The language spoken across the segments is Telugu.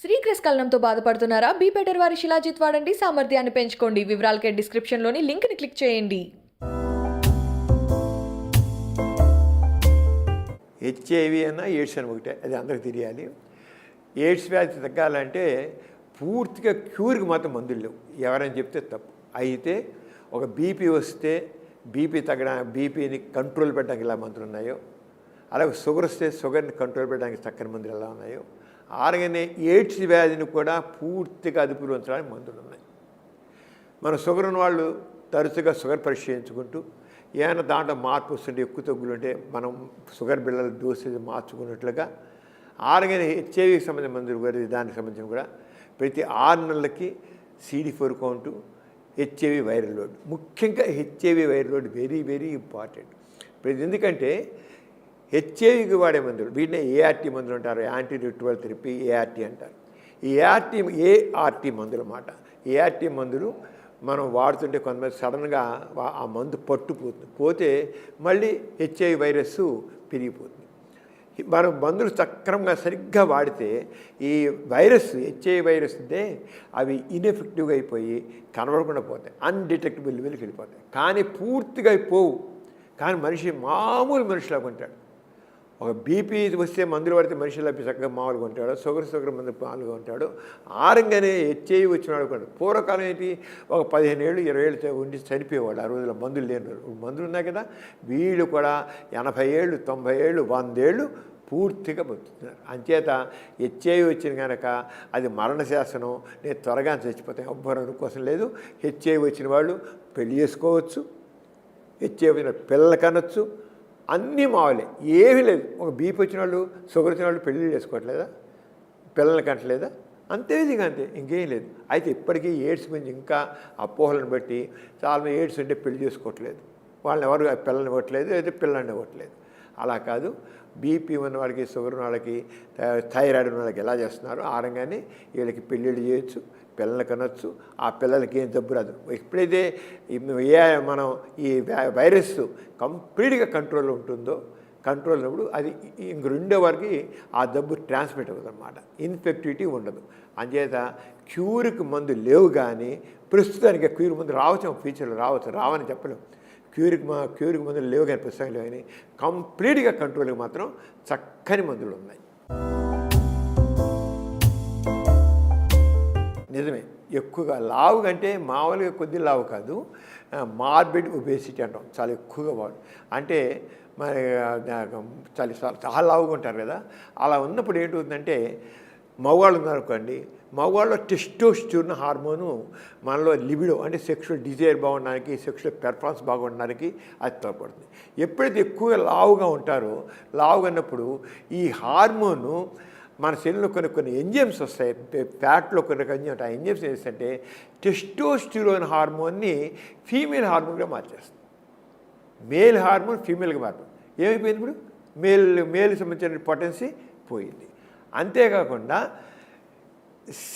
శ్రీకృష్ణంతో బాధపడుతున్నారా? బీ బెటర్ వారి శిలాజిత్ వాడండి, సామర్థ్యాన్ని పెంచుకోండి. వివరాలకే డిస్క్రిప్షన్లోని లింక్ని క్లిక్ చేయండి. హెచ్ఐవి అన్న ఎయిడ్స్ అని ఒకటే, అది అందరికి తెలియాలి. ఎయిడ్స్ వ్యాధి తగ్గాలంటే పూర్తిగా క్యూర్కి మాత్రం మందులు లేవు. ఎవరైనా చెప్తే తప్పు. అయితే ఒక బీపీ వస్తే బీపీని కంట్రోల్ పెట్టడానికి ఎలా మందులు ఉన్నాయో, అలాగే షుగర్ వస్తే షుగర్ని కంట్రోల్ పెట్టడానికి చక్కని మందులు ఎలా ఉన్నాయో, అలాగనే ఎయిడ్స్ వ్యాధిని కూడా పూర్తిగా అదుపులో ఉంచడానికి మందులు ఉన్నాయి. మన షుగర్ ఉన్న వాళ్ళు తరచుగా షుగర్ పరీక్ష చేయించుకుంటూ ఏమైనా దాంట్లో మార్పు వస్తుంటే ఎక్కువ తగ్గులు ఉంటే మనం షుగర్ బిళ్ళల డోసేజ్ మార్చుకున్నట్లుగా, అలాగనే హెచ్ఐవికి సంబంధించిన మందులు కూడా దానికి సంబంధించిన కూడా ప్రతి 6 నెలలకి CD4 count, HIV viral load, ముఖ్యంగా HIV viral load very very important. ఎందుకంటే హెచ్ఐవికి వాడే మందులు వీటినే ART మందులు అంటారు, యాంటీ రిట్రోవైరల్ థెరపీ ART అంటారు. ఈ ART మందులు అన్నమాట. ART మందులు మనం వాడుతుంటే కొంతమంది సడన్గా ఆ మందు పోతే మళ్ళీ హెచ్ఐవి వైరస్ పెరిగిపోతుంది. మనం మందులు సక్రమంగా సరిగ్గా వాడితే ఈ వైరస్ హెచ్ఐవి వైరస్ ఉంటే అవి ఇన్ఎఫెక్టివ్గా అయిపోయి కనబడకుండా పోతాయి, అన్డిటెక్టబుల్ లెవెల్కి వెళ్ళిపోతాయి. కానీ పూర్తిగా పోవు. కానీ మనిషి మామూలు మనిషిలాగా ఉంటాడు. ఒక బీపీ వస్తే మందులు పడితే మనిషిలా చక్కగా మామూలుగా ఉంటాడు, షుగర్ మందు మామూలుగా ఉంటాడు. ఆరంగానే హెచ్ఐవి వచ్చినాడు కూడా. పూర్వకాలం ఏంటి, ఒక 15 ఏళ్ళు 20 ఏళ్ళు ఉండి చనిపోయేవాడు. ఆ రోజుల్లో మందులు లేని మందులు ఉన్నాయి కదా. వీళ్ళు కూడా 80 ఏళ్ళు 90 ఏళ్ళు 100 ఏళ్ళు పూర్తిగా బతుకుతున్నారు. అంచేత హెచ్ఐవి వచ్చిన కనుక అది మరణ శాసనం, నేను త్వరగా చచ్చిపోతాను ఎవ్వరు కోసం లేదు. హెచ్ఐవి వచ్చిన వాళ్ళు పెళ్లి చేసుకోవచ్చు, హెచ్ఐవి వచ్చిన పిల్లలు కనొచ్చు, అన్నీ మావలే, ఏమీ లేదు. ఒక బీపీ వచ్చిన వాళ్ళు షుగర్ వచ్చిన వాళ్ళు పెళ్ళి చేసుకోవట్లేదా, పిల్లలు కంటలేదా, అంతే విధంగా అంతే, ఇంకేం లేదు. అయితే ఇప్పటికీ ఎయిడ్స్ గురించి ఇంకా అపోహలను బట్టి చాలా ఎయిడ్స్ ఉంటే పెళ్లి చేసుకోవట్లేదు, వాళ్ళని ఎవరు పిల్లల్ని ఇవ్వట్లేదు, అయితే పిల్లల్ని ఇవ్వట్లేదు. అలా కాదు, బీపీ ఉన్న వాళ్ళకి, షుగర్ ఉన్న వాళ్ళకి, థైరాయిడ్ ఉన్న వాళ్ళకి ఎలా చేస్తున్నారు ఆ రంగానే వీళ్ళకి పెళ్ళిళ్ళు చేయొచ్చు, పిల్లలు కనొచ్చు. ఆ పిల్లలకి ఏం జబ్బు రాదు. ఎప్పుడైతే మనం ఈ వైరస్ కంప్లీట్గా కంట్రోల్లో ఉంటుందో, కంట్రోల్ ఉన్నప్పుడు అది ఇంక 2వ వారికి ఆ జబ్బు ట్రాన్స్మిట్ అవుతుంది అన్నమాట. ఇన్ఫెక్టివిటీ ఉండదు. అంచేత క్యూర్కి మందు లేవు, కానీ ప్రస్తుతానికి క్యూర్ మందు రావచ్చు, ఫ్యూచర్లో రావని చెప్పలేము. క్యూర్కి మందులు లేవు, కానీ ప్రస్తుతం లేవు, కానీ కంప్లీట్గా కంట్రోల్కి మాత్రం చక్కని మందులు ఉన్నాయి. నిజమే, ఎక్కువగా లావు కంటే మామూలుగా కొద్ది లావు కాదు, మార్బిడ్ ఒబేసిటీ అంటాం, చాలా ఎక్కువగా వాడు. అంటే మరి చాలా లావుగా ఉంటారు కదా. అలా ఉన్నప్పుడు ఏంటవుతుందంటే, మగవాళ్ళు ఉన్నారనుకోండి, మగవాళ్ళలో టెస్టోస్టెరోన్ హార్మోను మనలో లిబిడో అంటే సెక్షువల్ డిజైర్ బాగుండడానికి, సెక్షువల్ పెర్ఫార్మెన్స్ బాగుండడానికి అది తోడ్పడుతుంది. ఎప్పుడైతే ఎక్కువగా లావుగా ఉంటారో, లావుగా ఉన్నప్పుడు ఈ హార్మోను మన శరీరంలో కొన్ని ఎంజైమ్స్ వస్తాయి, ఫ్యాట్లో కొన్ని ఎంజైమ్స్. ఆ ఎంజైమ్స్ ఏం చేస్తాయంటే టెస్టోస్టెరోన్ హార్మోన్ని ఫీమేల్ హార్మోన్గా మార్చేస్తుంది. మేల్ హార్మోన్ ఫీమేల్గా మారిపోయింది. ఏమైపోయింది ఇప్పుడు, మేల్ సంబంధించిన పొటెన్సీ పోయింది. అంతేకాకుండా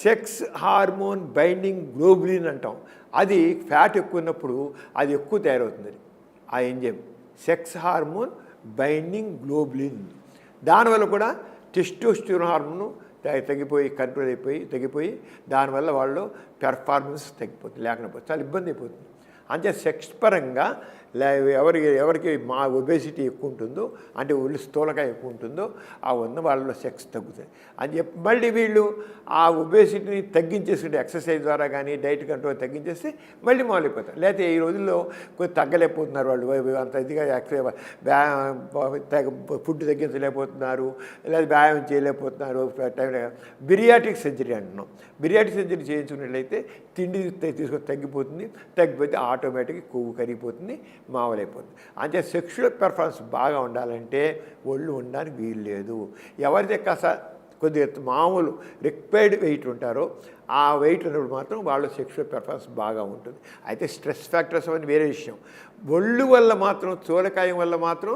సెక్స్ హార్మోన్ బైండింగ్ గ్లోబులిన్ అంటాం, అది ఫ్యాట్ ఎక్కువ ఉన్నప్పుడు అది ఎక్కువ తయారవుతుంది. ఆ enzyme sex hormone binding globulin, దానివల్ల కూడా టెస్టోస్టెరోన్ హార్మోన్ తగ్గిపోయి దానివల్ల వాళ్ళు పెర్ఫార్మెన్స్ తగ్గిపోతుంది, లేకపోతే చాలా ఇబ్బంది అయిపోతుంది. అంటే సెక్స్ పరంగా ఎవరికి మా ఒబేసిటీ ఎక్కువ ఉంటుందో, అంటే ఒళ్ళు స్థూలకాయ ఎక్కువ ఉంటుందో, ఆ ఉన్న వాళ్ళలో సెక్స్ తగ్గుతుంది అని చెప్పి మళ్ళీ వీళ్ళు ఆ ఒబేసిటీని తగ్గించేసుకుంటే ఎక్సర్సైజ్ ద్వారా కానీ డైట్ కంట్రోల్ తగ్గించేస్తే మళ్ళీ మొదలైపోతారు. లేకపోతే ఈ రోజుల్లో కొంచెం తగ్గలేకపోతున్నారు వాళ్ళు, అంత ఇదిగా ఫుడ్ తగ్గించలేకపోతున్నారు, లేదా వ్యాయామం చేయలేకపోతున్నారు. బిరియాటిక్ సర్జరీ అంటున్నాం. బిరియాటిక్ సర్జరీ చేయించుకున్నట్లయితే తిండి తీసుకొని తగ్గిపోతే ఆటోమేటిక్గా కొవ్వు కరిగిపోతుంది, మామూలైపోతుంది. అంటే సెక్షువల్ పెర్ఫార్మెన్స్ బాగా ఉండాలంటే ఒళ్ళు ఉండడానికి వీలు లేదు. ఎవరైతే కాస్త కొద్దిగా మామూలు రిక్వైర్డ్ వెయిట్ ఉంటారో ఆ వెయిట్ ఉన్నప్పుడు మాత్రం వాళ్ళ సెక్షువల్ పెర్ఫార్మెన్స్ బాగా ఉంటుంది. అయితే స్ట్రెస్ ఫ్యాక్టర్స్ అవన్నీ వేరే విషయం. ఒళ్ళు వల్ల మాత్రం, స్థూలకాయం వల్ల మాత్రం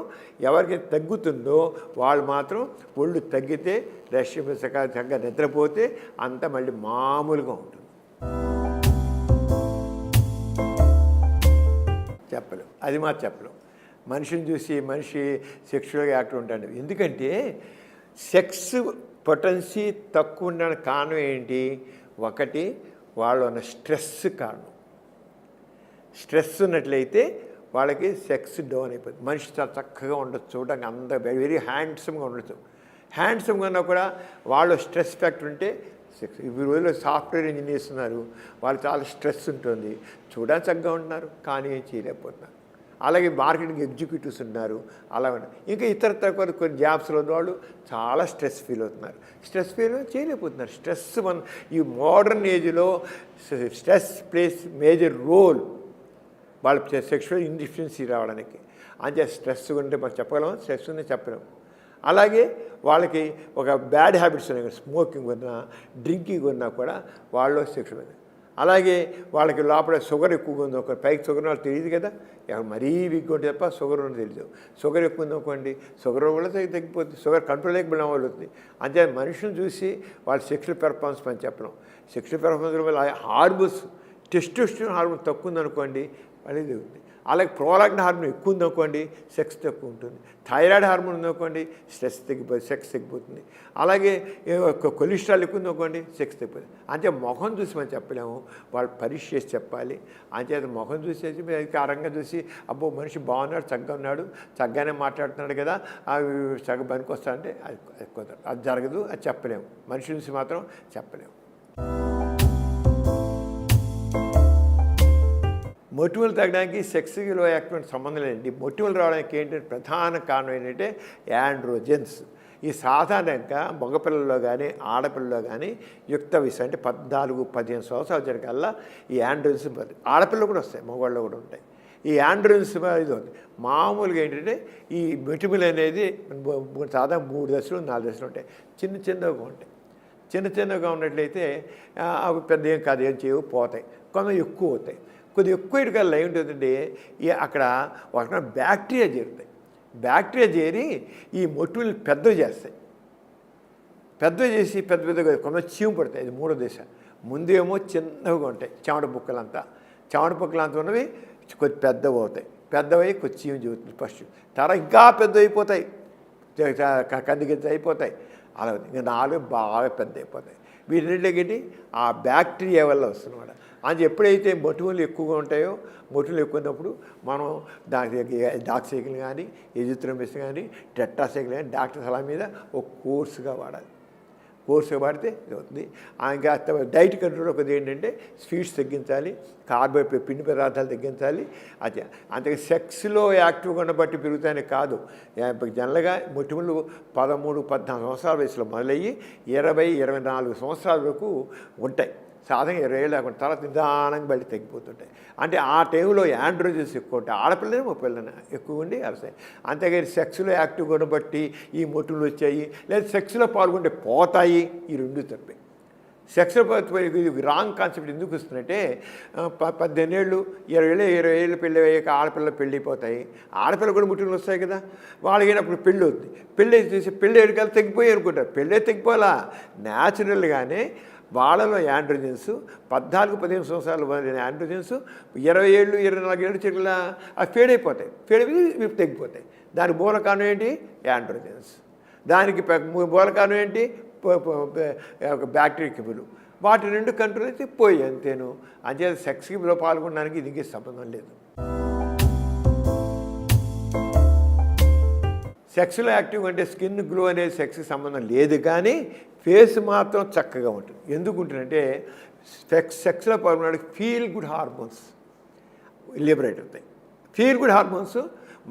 ఎవరికి తగ్గుతుందో వాళ్ళు మాత్రం ఒళ్ళు తగ్గితే, చక్కగా నిద్రపోతే అంతా మళ్ళీ మామూలుగా ఉంటుంది. చెప్పలేం, అది మాత్రం చెప్పలేం. మనిషిని చూసి మనిషి సెక్షువల్గా యాక్టివ్ ఉంటాడు. ఎందుకంటే సెక్స్ పొటెన్సీ తక్కువ ఉండడానికి కారణం ఏంటి? ఒకటి వాళ్ళు ఉన్న స్ట్రెస్ కారణం. స్ట్రెస్ ఉన్నట్లయితే వాళ్ళకి సెక్స్ డౌన్ అయిపోతుంది. మనిషి చాలా చక్కగా ఉండొచ్చు, చూడడానికి అందరూ వెరీ హ్యాండ్సమ్గా ఉండొచ్చు. హ్యాండ్సమ్గా ఉన్నా కూడా వాళ్ళు స్ట్రెస్ ఫ్యాక్టర్ ఉంటే సెక్స్. ఈ రోజుల్లో సాఫ్ట్వేర్ ఇంజనీర్స్ ఉన్నారు, వాళ్ళు చాలా స్ట్రెస్ ఉంటుంది, చూడడానికి చక్కగా ఉంటున్నారు కానీ ఏం చేయలేకపోతున్నారు. అలాగే మార్కెటింగ్ ఎగ్జిక్యూటివ్స్ ఉన్నారు, అలా ఉన్నారు. ఇంకా ఇతర కొన్ని జాబ్స్లో ఉన్నవాళ్ళు చాలా స్ట్రెస్ ఫీల్ అవుతున్నారు, స్ట్రెస్ ఫీల్ చేయలేకపోతున్నారు. స్ట్రెస్ ఈ మోడర్న్ ఏజ్లో స్ట్రెస్ ప్లేస్ మేజర్ రోల్ వాళ్ళ సెక్షువల్ ఇండిఫిషియన్సీ రావడానికి. అంటే స్ట్రెస్ ఉంటే మనం చెప్పగలమా? స్ట్రెస్ ఉంటే చెప్పలేము. అలాగే వాళ్ళకి ఒక బ్యాడ్ హ్యాబిట్స్ ఉన్నాయి, స్మోకింగ్ ఉన్నా డ్రింకింగ్ ఉన్నా కూడా వాళ్ళు సెక్షువల్. అలాగే వాళ్ళకి లోపల షుగర్ ఎక్కువగా ఉంది, ఒక పైకి షుగర్ వాళ్ళు తెలియదు కదా, మరీ వీక్గా ఉంటే తప్ప షుగర్ ఉన్నది తెలియదు. షుగర్ ఎక్కువ ఉంది అనుకోండి, షుగర్ కూడా తగ్గిపోతుంది, షుగర్ కంట్రోల్ లేకపోయినా వాళ్ళు అవుతుంది. అంతే మనుషులను చూసి వాళ్ళ సెక్షువల్ పెర్ఫార్మెన్స్ పని చెప్పడం. సెక్షువల్ పెర్ఫార్మెన్స్ వల్ల హార్మోన్స్, టెస్టోస్టెరాన్ హార్మోన్ తక్కువ ఉందనుకోండి అది అవుతుంది. అలాగే ప్రోలాక్టిన్ హార్మోన్ ఎక్కువ ఉందనుకోండి సెక్స్ తక్కువ ఉంటుంది. థైరాయిడ్ హార్మోన్ ఉందనుకోండి స్ట్రెస్ తగ్గిపోతుంది, సెక్స్ తగ్గిపోతుంది. అలాగే కొలెస్ట్రాల్ ఎక్కువ ఉందనుకోండి సెక్స్ తగ్గిపోతుంది. అంతే ముఖం చూసి మనం చెప్పలేము, వాళ్ళు పరీక్ష చేసి చెప్పాలి. అంచేత ముఖం చూసేసి అధికారంగా చూసి అబ్బో మనిషి బాగున్నాడు, చక్కగా ఉన్నాడు, చక్కగానే మాట్లాడుతున్నాడు కదా, అవి చక్కగా పనికి వస్తాయంటే అది జరగదు, అది చెప్పలేము. మనిషి చూసి మాత్రం చెప్పలేము. మొటిమలు తగ్గడానికి సెక్స్లో యాక్టివిటీ సంబంధం లేదండి. మొటిమలు రావడానికి ఏంటంటే ప్రధాన కారణం ఏంటంటే యాండ్రోజెన్స్. ఈ సాధారణంగా మగపిల్లల్లో కానీ ఆడపిల్లలో కానీ యుక్త వయసు అంటే 14-15 సంవత్సరాల జరికల్లా ఈ యాండ్రోజెన్స్ ఆడపిల్లలు కూడా వస్తాయి, మగవాళ్ళు కూడా ఉంటాయి. ఈ యాండ్రోజెన్స్ ఇది ఉంది. మామూలుగా ఏంటంటే ఈ మొటిమలు అనేది సాధారణ 3 దశలు 4 దశలు ఉంటాయి, చిన్నగా ఉంటాయి. చిన్నగా ఉన్నట్లయితే అవి పెద్ద ఏం కాదు, ఏం చేయవు, పోతాయి. కొంత ఎక్కువ అవుతాయి. కొద్దిగా ఎక్కువ ఇటుకల్లో ఏముంటుందంటే అక్కడ ఒక బ్యాక్టీరియా చేరుతాయి. బ్యాక్టీరియా చేరి ఈ మొటిమలు పెద్దవి చేస్తాయి. పెద్దవి చేసి పెద్దగా కొంత చీము పడతాయి. ఇది 3వ దశ. ముందేమో చిన్నగా ఉంటాయి, చెమట బుక్కలంతా ఉన్నవి కొద్ది పెద్దవి అవుతాయి. పెద్దవై కొద్ది చీము చూస్తుంది ఫస్ట్. తర్వాత ఇంకా పెద్దవి అయిపోతాయి, కందిగింత అయిపోతాయి. అలా ఇంకా 4 బాగా పెద్ద అయిపోతాయి. వీటికి ఆ బ్యాక్టీరియా వల్ల వస్తున్నమాట. అది ఎప్పుడైతే మొటిమలు ఎక్కువగా ఉంటాయో, మొటిమలు ఎక్కువ ఉన్నప్పుడు మనం దానికి డాక్సైకిల్ కానీ ఎజిత్రోమిసిన్ కానీ టెట్రాసైకిల్ కానీ డాక్టర్ సలహా మీద ఒక కోర్సుగా వాడాలి. కోర్సుగా వాడితే ఇది అవుతుంది. ఇంకా డైట్ కంట్రోల్ ఒకటి ఏంటంటే స్వీట్స్ తగ్గించాలి, కార్బోహైడ్రేట్ పిండి పదార్థాలు తగ్గించాలి. అది అంతే సెక్స్లో యాక్టివ్గా ఉన్న బట్టి పెరుగుతాయని కాదు. జనరల్గా మొటిమలు 13-14 సంవత్సరాల వయసులో మొదలయ్యి 20-24 సంవత్సరాల వరకు ఉంటాయి. సాధారణంగా 20 ఏళ్ళు లేకుండా తర్వాత నిదానంగా బయట తగ్గిపోతుంటాయి. అంటే ఆ టైంలో యాండ్రోజెన్స్ ఎక్కువ ఉంటాయి, ఆడపిల్లని మగపిల్లని ఎక్కువ ఉండి అలసాయి. అంతేగాని సెక్స్లో యాక్టివ్గా ఉండబట్టి ఈ మొటిమలు వచ్చాయి, లేదా సెక్స్లో పాల్గొంటే పోతాయి, ఈ 2 తప్పే. సెక్స్లో రాంగ్ కాన్సెప్ట్ ఎందుకు వస్తుందంటే 18 ఏళ్ళు 20 ఏళ్ళు పెళ్ళి అయ్యాక ఆడపిల్ల పెళ్ళిపోతాయి, ఆడపిల్ల కూడా ముట్టిలు వస్తాయి కదా, వాళ్ళకైనప్పుడు పెళ్ళి అవుతుంది. పెళ్ళి చేసి పెళ్ళి ఏడుకాలు తగ్గిపోయి అనుకుంటారు. పెళ్ళే తగ్గిపోవాలా, న్యాచురల్గానే వాళ్ళలో యాండ్రోజెన్స్ 14-15 సంవత్సరాలు యాండ్రోజెన్స్ 20 ఏళ్ళు 24 ఏళ్ళు చెట్ల అవి ఫేడ్ అయిపోతాయి, ఫేడ్ అయిపోయి తగ్గిపోతాయి. దానికి మూల కారణం ఏంటి? యాండ్రోజెన్స్. దానికి మూల కారణం ఏంటి? బ్యాక్టీరియా కిబులు. వాటి 2 కంట్రోల్ అయితే పోయి అంతేను. అంతే సెక్స్కి పాల్గొనడానికి దీనికి సంబంధం లేదు. సెక్స్లో యాక్టివ్ అంటే స్కిన్ గ్లో అనేది సెక్స్కి సంబంధం లేదు, కానీ ఫేస్ మాత్రం చక్కగా ఉంటుంది. ఎందుకు ఉంటుందంటే సెక్స్లో పాల్గొనడానికి ఫీల్ గుడ్ హార్మోన్స్ లిబరేట్ అవుతాయి. ఫీల్ గుడ్ హార్మోన్స్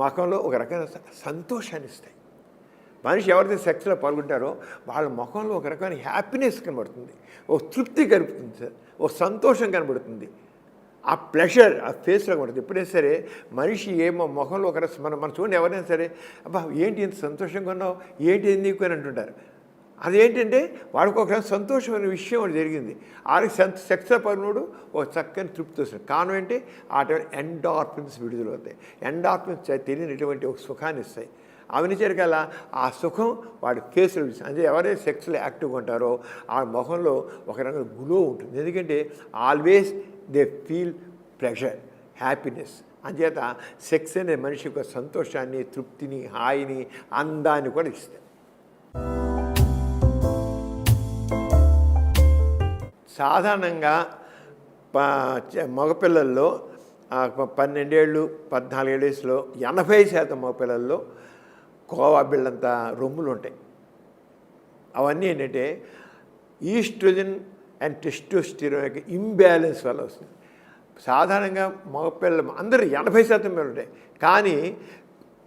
ముఖంలో ఒక రకమైన సంతోషాన్ని ఇస్తాయి. మనిషి ఎవరైతే సెక్స్లో పాల్గొంటారో వాళ్ళ ముఖంలో ఒక రకమైన హ్యాపీనెస్ కనబడుతుంది, ఒక తృప్తి కనబడుతుంది సార్, ఒక సంతోషం కనబడుతుంది. ఆ ప్లెషర్ ఆ ఫేస్లో ఉంటుంది. ఎప్పుడైనా సరే మనిషి ఏమో ముఖంలో ఒక మనం చూడండి, ఎవరైనా సరే అబ్బా ఏంటి ఇంత సంతోషంగా ఉన్నావు, ఏంటి నీకు అని అంటుంటారు. అదేంటంటే వాడికి ఒక సంతోషమైన విషయం ఒకటి జరిగింది. ఆడికి సెక్స్లో పడినోడు ఒక చక్కని తృప్తి వస్తుంది. కారణం ఏంటి? ఆ టైం ఎండార్ఫిన్స్ విడుదలవుతాయి. ఎండార్ఫిన్స్ తెలియనటువంటి ఒక సుఖాన్ని ఇస్తాయి. అవన్నీ చేరగల ఆ సుఖం వాడి ఫేస్లో అంటే ఎవరైతే సెక్స్లో యాక్టివ్గా ఉంటారో ఆ ముఖంలో ఒక రకమైన గ్లో ఉంటుంది. ఎందుకంటే always they feel pleasure, happiness. అంచేత సెక్స్ అనే మనిషి యొక్క సంతోషాన్ని, తృప్తిని, హాయిని, అందాన్ని కూడా ఇస్తాయి. సాధారణంగా మగపిల్లల్లో 12 ఏళ్ళు 14 వయసులో 80% మగపిల్లల్లో కోవా బిళ్ళంత రొమ్ములు ఉంటాయి. అవన్నీ ఏంటంటే ఈస్ట్రోజన్ అండ్ టెస్టోస్టెరాన్ యొక్క ఇంబ్యాలెన్స్ వల్ల వస్తుంది. సాధారణంగా మగపిల్లలు అందరూ 80% మీద ఉంటాయి, కానీ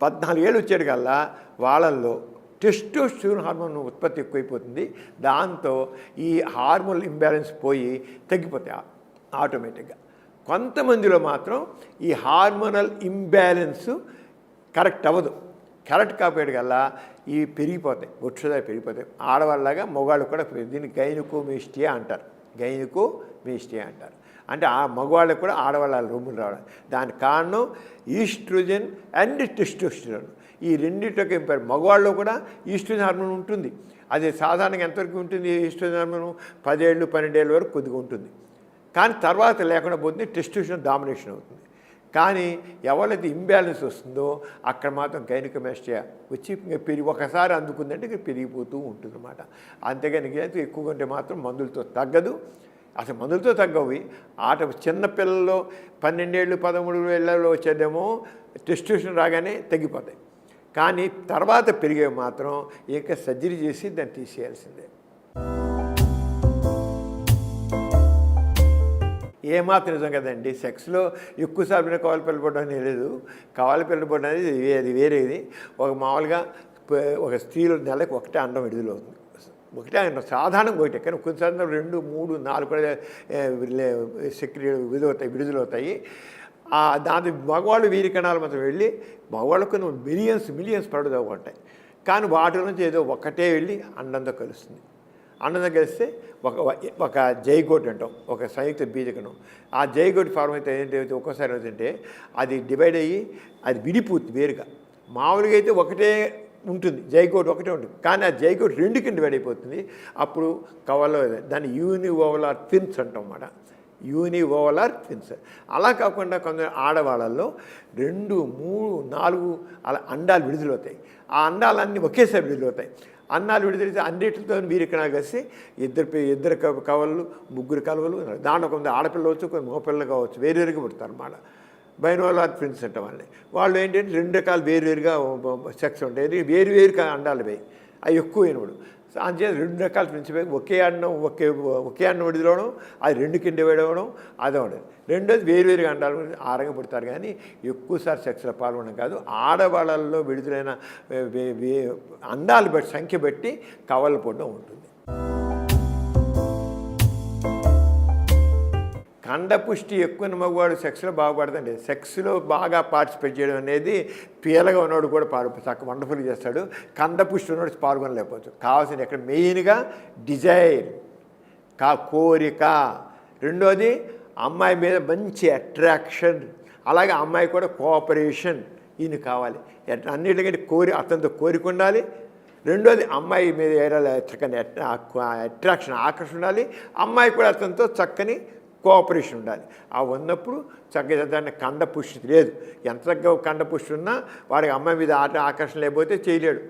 14 ఏళ్ళు వచ్చాడు కల్లా వాళ్ళల్లో టెస్టోస్టెరాన్ హార్మోన్ ఉత్పత్తి ఎక్కువైపోతుంది. దాంతో ఈ హార్మోన్ ఇంబ్యాలెన్స్ పోయి తగ్గిపోతాయి ఆటోమేటిక్గా. కొంతమందిలో మాత్రం ఈ హార్మోనల్ ఇంబ్యాలెన్స్ కరెక్ట్ అవ్వదు. కరెక్ట్ కాపాడు కల్లా ఇవి పెరిగిపోతాయి, బొచ్చుదాయి పెరిగిపోతాయి. ఆడవాళ్ళలాగా మగవాళ్ళు కూడా దీన్ని గైనకోమేస్టియా అంటారు. గైనకోమేస్టియా అంటారు. అంటే ఆ మగవాళ్ళకు కూడా ఆడవాళ్ళ రొమ్ములు రావడం. దానికి కారణం ఈస్ట్రోజన్ అండ్ టెస్టోస్టెరాన్. ఈ రెండింటికి ఇంపారు. మగవాళ్ళలో కూడా ఈస్ట్రోజన్ హార్మోన్ ఉంటుంది. అది సాధారణంగా ఎంతవరకు ఉంటుంది? ఈస్ట్రోజన్ హార్మోన్ 10 ఏళ్ళు 12 ఏళ్ళ వరకు కొద్దిగా ఉంటుంది, కానీ తర్వాత లేకుండా పోతుంది, టెస్టోస్టెరాన్ డామినేషన్ అవుతుంది. కానీ ఎవరైతే ఇంబ్యాలెన్స్ వస్తుందో అక్కడ మాత్రం గైనకోమాస్టియా వచ్చి ఒకసారి అందుకుందంటే ఇక పెరిగిపోతూ ఉంటుంది అన్నమాట. అంతేగాని ఎక్కువగా ఉంటే మాత్రం మందులతో తగ్గదు. అసలు మందులతో తగ్గవి. చిన్నపిల్లల్లో 12 ఏళ్ళు 13 ఏళ్ళలో వచ్చేదేమో టెస్టోస్టెరాన్ రాగానే తగ్గిపోతాయి, కానీ తర్వాత పెరిగేవి మాత్రం ఇంకా సర్జరీ చేసి దాన్ని తీసేయాల్సిందే. ఏమాత్రం నిజం కదండి. సెక్స్లో ఎక్కువసార్లు కావాలి పిల్లపడడం అనేది లేదు. కావాలి పిల్లపడడం అనేది అది వేరేది. ఒక ఒక స్త్రీలో నెలకు ఒకటే అండం విడుదలవుతుంది. ఒకటే అండం సాధారణంగా ఒకటే, కానీ కొన్నిసార్లు 2, 3, 4 కూడా విడుదలవుతాయి. దాని మగవాళ్ళు వీరి కణాలు మాత్రం వెళ్ళి మగవాళ్ళకు మిలియన్స్ పడదు ఉంటాయి, కానీ వాటి నుంచి ఏదో ఒకటే వెళ్ళి అండంతో కలుస్తుంది. అండంతో కలిస్తే ఒక జైగోట్ అంటాం, ఒక సంయుక్త బీజకణం. ఆ జైగోట్ ఫార్మ్ అయితే ఏంటంటే ఒక్కోసారి ఏంటంటే అది డివైడ్ అయ్యి అది విడిపోతుంది వేరుగా. మామూలుగా అయితే ఒకటే ఉంటుంది, జైగోట్ ఒకటే ఉంటుంది, కానీ ఆ జైగోట్ 2 కింద డివైడ్ అయిపోతుంది. అప్పుడు కవర్లో దాన్ని యూనిఓవలార్ ట్విన్స్ అంటాం అన్నమాట. యూనిఓవలార్ ట్విన్స్. అలా కాకుండా కొందరు ఆడవాళ్ళల్లో 2, 3, 4 అలా అండాలు విడుదలవుతాయి. ఆ అండాలన్నీ ఒకేసారి విడుదలవుతాయి. అన్నాలు విడుదలైతే అన్నిటితో వీరి కణాలు కలిసి ఇద్దరు కవలు 3 కలవలు. దాంట్లో కొంత ఆడపిల్ల కావచ్చు, కొన్ని మగపిల్లలు కావచ్చు, వేరువేరుగా పుడతారు అన్నమాట. బైనోలార్ ట్విన్స్ అంటాం వాళ్ళని. వాళ్ళు ఏంటంటే 2 రకాలు వేరువేరుగా సెక్స్ ఉంటాయి, వేరువేరు అండాలు పోయి అవి ఎక్కువ అయినప్పుడు. అంచేత 2 రకాల ట్విన్స్ పోయి ఒకే అన్నం విడుదలవడం, అది 2 కింద విడవడం, అదే ఉండదు. రెండోది వేరువేరుగా అండాలు ఆరంగా పుడతారు, కానీ ఎక్కువసారి సెక్స్లో పాల్గొనడం కాదు. ఆడవాళ్ళల్లో విడుదలైన అండాలు బట్టి సంఖ్య బట్టి కవలు పడడం ఉంటుంది. కండపుష్టి ఎక్కువ మగవాడు సెక్స్లో బాగుపడదండి. సెక్స్లో బాగా పార్టిసిపేట్ చేయడం అనేది పీలగా ఉన్నవాడు కూడా చక్కగా వండర్ఫుల్గా చేస్తాడు. కండపుష్టి ఉన్నవాడు పాల్గొనలేకపోవచ్చు. కావాల్సింది ఎక్కడ మెయిన్గా డిజైర్, కోరిక. రెండోది అమ్మాయి మీద మంచి అట్రాక్షన్, అలాగే అమ్మాయి కూడా కోఆపరేషన్. ఈయన కావాలి. అన్నిటికంటే అతనితో కోరిక ఉండాలి. రెండోది అమ్మాయి మీద చక్కని అట్రాక్షన్, ఆకర్షణ ఉండాలి. అమ్మాయి కూడా అతనితో చక్కని కోఆపరేషన్ ఉండాలి. ఆ ఉన్నప్పుడు చక్కగా దాన్ని కండపుష్టి లేదు. ఎంత చక్కగా కండపుష్టి ఉన్నా వాడికి అమ్మాయి మీద ఆకర్షణ లేకపోతే చేయలేడు.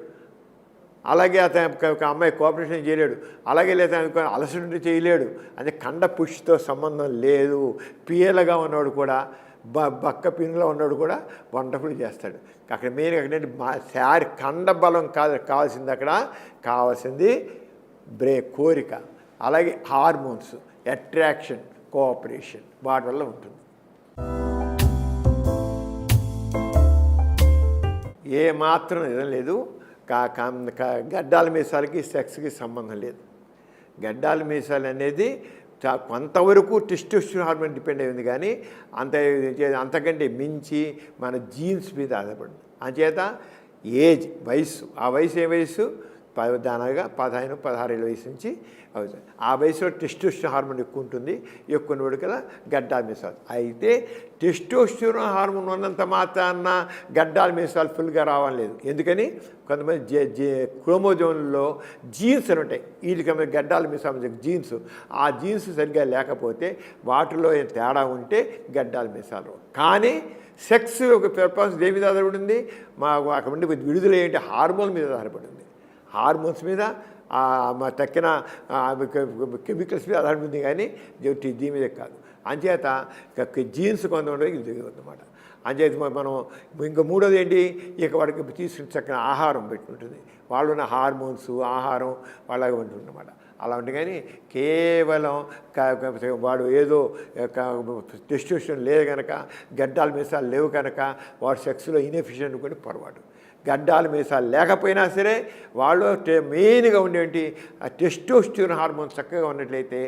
అలాగే అతను అమ్మాయి కోఆపరేషన్ చేయలేడు. అలాగే లేదా అలసట చేయలేడు. అంటే కండపుష్టితో సంబంధం లేదు. పీలగా ఉన్నవాడు కూడా బక్క పిన్నులో ఉన్నవాడు కూడా వండర్ఫుల్ చేస్తాడు. అక్కడ మెయిన్ ఏంటంటే కండబలం కావాల్సింది, అక్కడ కావాల్సింది కోరిక, అలాగే హార్మోన్స్, అట్రాక్షన్, కోఆపరేషన్, వాటి వల్ల ఉంటుంది. ఏమాత్రం నిజం లేదు. గడ్డాల మీసాలకి సెక్స్కి సంబంధం లేదు. గడ్డాల మీసాలు అనేది కొంతవరకు టెస్టోస్టెరాన్ హార్మోన్ డిపెండ్ అయింది, కానీ అంతకంటే మించి మన జీన్స్ మీద ఆధారపడింది. అంచేత ఏజ్, వయసు, ఆ వయసు ఏ వయసు? దానిగా 15, 16 ఏళ్ళ వయసు నుంచి అవుతుంది. ఆ వయసులో టెస్టోస్టెరాన్ హార్మోన్ ఎక్కువ ఉంటుంది. ఎక్కువ ఉన్నవాడికల్లా గడ్డాల మీసాలు. అయితే టెస్టోస్టెరాన్ హార్మోన్ ఉన్నంత మాత్రాన గడ్డాల మీసాలు ఫుల్గా రావలేదు. ఎందుకని? కొంతమంది క్రోమోజోన్లో జీన్స్ అని ఉంటాయి. వీటికి గడ్డాల మీసాలు జీన్స్, ఆ జీన్స్ సరిగ్గా లేకపోతే వాటిలో తేడా ఉంటే గడ్డాల మీసాలు. కానీ సెక్స్ ఒక పర్పస్ దేని మీద ఆధారపడింది? అక్కడ ఉండి విడుదల ఏంటి? హార్మోన్ మీద ఆధారపడింది. హార్మోన్స్ మీద తక్కిన కెమికల్స్ మీద ఆధారపడి ఉంది కానీ దీని మీద కాదు. అంచేత జీన్స్ కొంతమంది ఇది అన్నమాట. అంచేత మనం ఇంకా మూడోది ఏంటి, ఇక వాడికి తీసుకుని చక్కని ఆహారం పెట్టుకుంటుంది. వాళ్ళు ఉన్న హార్మోన్స్ ఆహారం వాళ్ళగా ఉంటుందన్నమాట. అలా ఉంటుంది. కానీ కేవలం వాడు ఏదో టెస్టోస్టెరాన్ లేదు కనుక, గడ్డాల మీసాలు లేవు కనుక వాడు సెక్స్లో ఇన్ఎఫిషియెంట్ అనుకుని పొరపాటు. గడ్డాల మీసాలు లేకపోయినా సరే వాళ్ళు మెయిన్గా ఉండేటి ఆ టెస్టోస్టెరాన్ హార్మోన్స్ చక్కగా ఉన్నట్లయితే,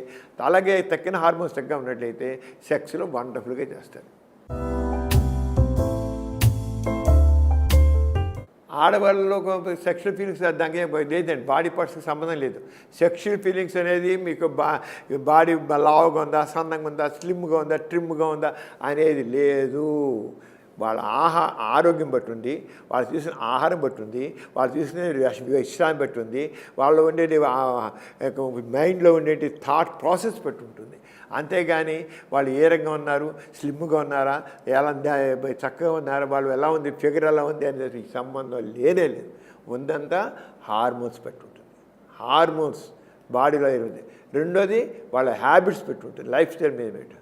అలాగే తక్కిన హార్మోన్స్ చక్కగా ఉన్నట్లయితే సెక్స్లో వండర్ఫుల్గా చేస్తారు. ఆడవాళ్ళలో సెక్షువల్ ఫీలింగ్స్ దానికి లేదండి, బాడీ పార్ట్స్కి సంబంధం లేదు. సెక్షువల్ ఫీలింగ్స్ అనేది మీకు బాడీ లావుగా ఉందా, సన్నంగా ఉందా, స్లిమ్గా ఉందా, ట్రిమ్గా ఉందా అనేది లేదు. వాళ్ళ ఆరోగ్యం బట్టి ఉంది, వాళ్ళు తీసుకున్న ఆహారం బట్టి ఉంది, వాళ్ళు తీసుకునే విశ్రాంతి బట్టి ఉంది, వాళ్ళు ఉండేది మైండ్లో ఉండేటి థాట్ ప్రాసెస్ బట్టి ఉంటుంది. అంతేగాని వాళ్ళు ఏ రంగా ఉన్నారు, స్లిమ్గా ఉన్నారా, ఎలా చక్కగా ఉన్నారా, వాళ్ళు ఎలా ఉంది, ఫిగర్ ఎలా ఉంది అనేది సంబంధం లేనే లేదు. ఉందంతా హార్మోన్స్ పెట్టి ఉంటుంది. హార్మోన్స్ బాడీలో ఉంది. రెండోది వాళ్ళ హ్యాబిట్స్ పెట్టి ఉంటుంది, లైఫ్ స్టైల్ మీద పెట్టి,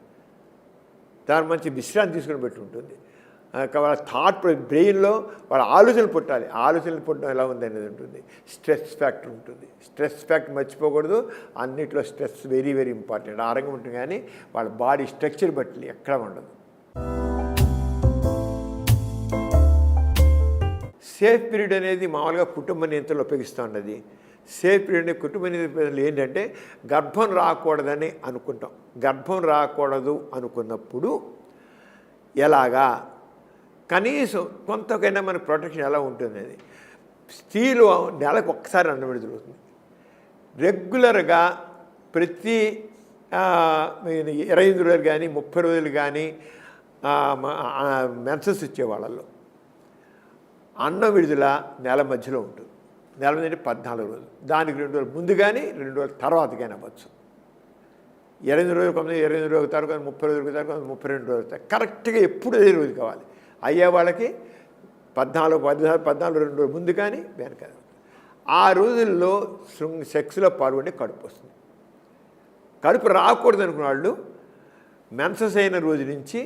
దాని మంచి విశ్రాంతి తీసుకుని పెట్టి ఉంటుంది. వాళ్ళ థాట్ బ్రెయిన్లో వాళ్ళ ఆలోచనలు పుట్టాలి. ఆలోచనలు పుట్టడం ఎలా ఉంది అనేది ఉంటుంది. స్ట్రెస్ ఫ్యాక్టర్ ఉంటుంది. స్ట్రెస్ ఫ్యాక్టర్ మర్చిపోకూడదు. అన్నిట్లో స్ట్రెస్ వెరీ వెరీ ఇంపార్టెంట్. ఆరోగ్యం ఉంటుంది కానీ వాళ్ళ బాడీ స్ట్రక్చర్ బట్టి ఎక్కడ ఉండదు. సేఫ్ పీరియడ్ అనేది మామూలుగా కుటుంబ నియంత్రణలో ఉపయోగిస్తూ ఉన్నది. సేఫ్ పీరియడ్ కుటుంబ నియంత్రణలు ఏంటంటే గర్భం రాకూడదని అనుకుంటాం. గర్భం రాకూడదు అనుకున్నప్పుడు ఎలాగా కనీసం కొంతకైనా మన ప్రొటెక్షన్ ఎలా ఉంటుంది. స్త్రీలు నెలకు ఒక్కసారి అన్నం విడుదలవుతుంది. రెగ్యులర్గా ప్రతి 25 రోజులు కానీ 30 రోజులు కానీ మెన్సెస్ ఇచ్చే వాళ్ళల్లో అన్నం విడుదల నెల మధ్యలో ఉంటుంది. నెల మధ్య 14 రోజులు. దానికి 2 రోజులు ముందు కానీ 2 రోజుల తర్వాత కానీ అవ్వచ్చు. 25 రోజులు కొంత 25 రోజులు అవుతారు, కానీ 30 రోజులు అవుతారు, కానీ 32 రోజులు అవుతారు. కరెక్ట్గా ఎప్పుడు అదే రోజు కావాలి. అయ్యే వాళ్ళకి 14 2 రోజులు ముందు కానీ వెనక. ఆ రోజుల్లో సెక్స్లో పాల్గొని కడుపు వస్తుంది. కడుపు రాకూడదు అనుకున్న వాళ్ళు మెన్సెస్ అయిన రోజు నుంచి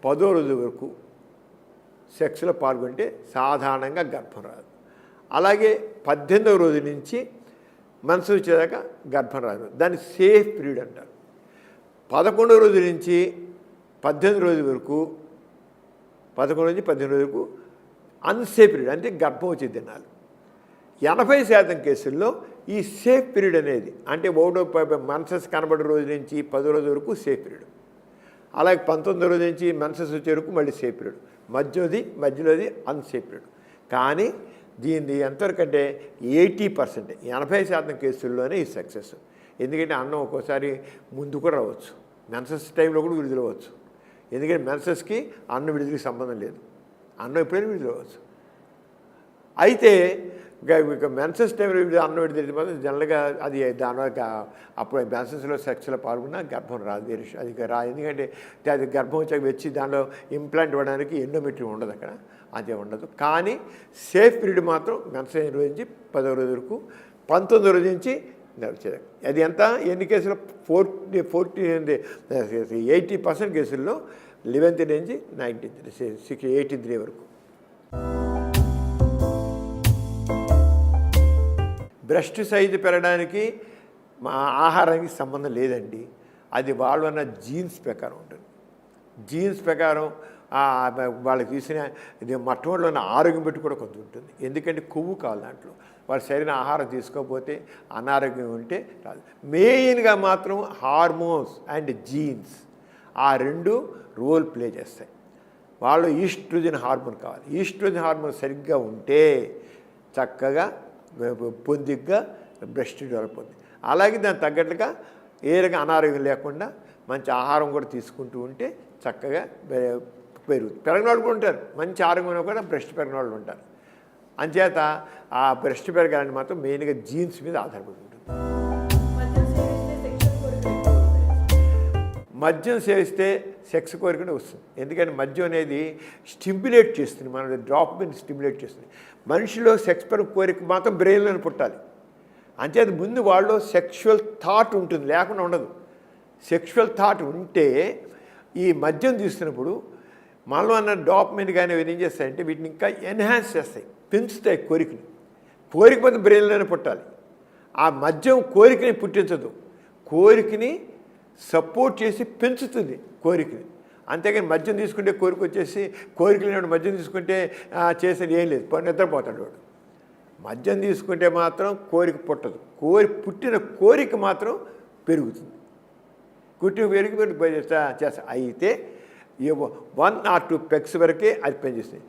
10వ రోజు వరకు సెక్స్లో పాల్గొంటే సాధారణంగా గర్భం రాదు. అలాగే 18వ రోజు నుంచి మెన్సెస్ వచ్చేదాకా గర్భం రాదు. దాన్ని సేఫ్ పీరియడ్ అంటారు. 11వ రోజు నుంచి 18 రోజు వరకు 11 నుంచి 18 రోజు వరకు అన్సేఫ్ పీరియడ్, అంటే గర్భం వచ్చే దినాలు. 80% కేసుల్లో ఈ సేఫ్ పీరియడ్ అనేది అంటే మెన్సెస్ కనబడే రోజు నుంచి 10 రోజు వరకు సేఫ్ పీరియడ్. అలాగే 19 రోజు నుంచి మెన్సెస్ వచ్చే వరకు మళ్ళీ సేఫ్ పీరియడ్. మధ్యలోది అన్సేఫ్ పీరియడ్. కానీ దీన్ని ఎంతవరకు అంటే 80%, 80% కేసుల్లోనే ఈ సక్సెస్. ఎందుకంటే అన్నం ఒక్కోసారి ముందు కూడా రావచ్చు, మెన్సెస్ టైంలో కూడా విడుదలవచ్చు. ఎందుకంటే మెన్సెస్కి అన్నం విడుదలకి సంబంధం లేదు. అన్నం ఎప్పుడైనా విడుదలవచ్చు. అయితే ఇక మెన్సెస్ టైంలో అన్నం విడుదల మాత్రం జనరల్గా అది దానివల్ల అప్పుడు మెన్సెస్లో సెక్స్లో పాల్గొన్నా గర్భం రాదు. అది ఎందుకంటే అది గర్భం వచ్చాక వచ్చి దానిలో ఇంప్లాంట్ ఇవ్వడానికి ఎండోమెట్రీ ఉండదు, అక్కడ అదే ఉండదు. కానీ సేఫ్ పీరియడ్ మాత్రం మెన్సెస్ అయిన రోజు నుంచి 10వ రోజు వరకు, 19వ రోజు నుంచి నడిచేది. అది ఎంత ఎన్ని కేసుల్లో 80% కేసుల్లో 11th నుంచి 19th 18th డే వరకు. బ్రెస్ట్ సైజు పెరగడానికి మా ఆహారానికి సంబంధం లేదండి. అది వాళ్ళు అన్న జీన్స్ ప్రకారం ఉంటుంది. జీన్స్ ప్రకారం వాళ్ళకి తీసిన మొట్టమొదటిలో ఉన్న ఆరోగ్యం పెట్టి కూడా కొంత ఉంటుంది. ఎందుకంటే కొవ్వు కాదు దాంట్లో. వాళ్ళు సరైన ఆహారం తీసుకోకపోతే అనారోగ్యం ఉంటే రాదు. మెయిన్గా మాత్రం హార్మోన్స్ అండ్ జీన్స్ ఆ రెండు రోల్ ప్లే చేస్తాయి. వాళ్ళు ఈస్ట్రోజన్ హార్మోన్ కావాలి. ఈస్ట్రోజన్ హార్మోన్ సరిగ్గా ఉంటే చక్కగా పొందిగ్గా బ్రెస్ట్ డెవలప్ అవుతుంది. అలాగే దానికి తగ్గట్టుగా ఏ రకంగా అనారోగ్యం లేకుండా మంచి ఆహారం కూడా తీసుకుంటూ ఉంటే చక్కగా పెరగిన వాళ్ళు కూడా ఉంటారు. మంచి ఆరోగ్యంలో కూడా బ్రెస్ట్ పెరిగిన వాళ్ళు ఉంటారు. అంచేత ఆ బ్రెస్ట్ పెరగాలని మాత్రం మెయిన్గా జీన్స్ మీద ఆధారపడి ఉంటుంది. మద్యం సేవిస్తే సెక్స్ కోరికనే వస్తుంది. ఎందుకంటే మద్యం అనేది స్టిమ్యులేట్ చేస్తుంది, మన డ్రాప్ని స్టిమ్యులేట్ చేస్తుంది. మనిషిలో సెక్స్ కోరిక మాత్రం బ్రెయిన్లోనే పుట్టాలి. అంచేది ముందు వాళ్ళు సెక్షువల్ థాట్ ఉంటుంది, లేకుండా ఉండదు. సెక్షువల్ థాట్ ఉంటే ఈ మద్యం తీసుకున్నప్పుడు మనలో అన్న డోపమైన్ కానీ ఇవి ఏం చేస్తాయంటే వీటిని ఇంకా ఎన్హాన్స్ చేస్తాయి, పెంచుతాయి కోరికని. కోరిక మొత్తం బ్రెయిన్లోనే పుట్టాలి. ఆ మద్యం కోరికని పుట్టించదు, కోరికని సపోర్ట్ చేసి పెంచుతుంది కోరికని. అంతేగాని మద్యం తీసుకుంటే కోరిక వచ్చేసి కోరిక లేనివాడు మద్యం తీసుకుంటే చేసేది ఏం లేదు, నిద్రపోతాడు వాడు. మద్యం తీసుకుంటే మాత్రం కోరిక పుట్టదు, పుట్టిన కోరిక మాత్రం పెరుగుతుంది. పెరిగి చేస్తా. అయితే 1 or 2 పెగ్స్ వరకే అది పనిచేస్తుంది.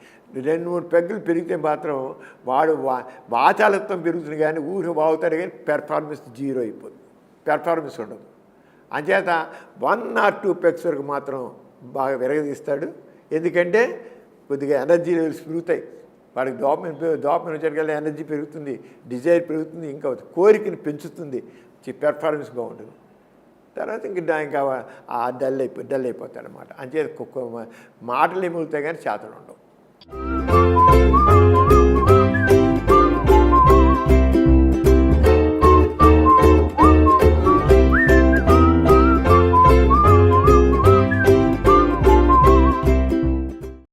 2-3 పెగ్గులు పెరిగితే మాత్రం వాడు వాచాలత్వం పెరుగుతుంది, కానీ ఊరు బాగుతాడు, కానీ పెర్ఫార్మెన్స్ 0 అయిపోతుంది, పెర్ఫార్మెన్స్ ఉండదు. అంచేత 1 or 2 పెగ్స్ వరకు మాత్రం బాగా విరగదీస్తాడు. ఎందుకంటే కొద్దిగా ఎనర్జీ లెవెల్స్ పెరుగుతాయి, వాడికి దోపమైన్ వచ్చేటికల్లా ఎనర్జీ పెరుగుతుంది, డిజైర్ పెరుగుతుంది, ఇంకా కోరికని పెంచుతుంది, పెర్ఫార్మెన్స్ బాగుంటుంది. తర్వాత ఇంకా డల్ అయిపోతాడు అనమాట. అంతే మాటలు ఏమవుతాయి కానీ చేతలు ఉండవు.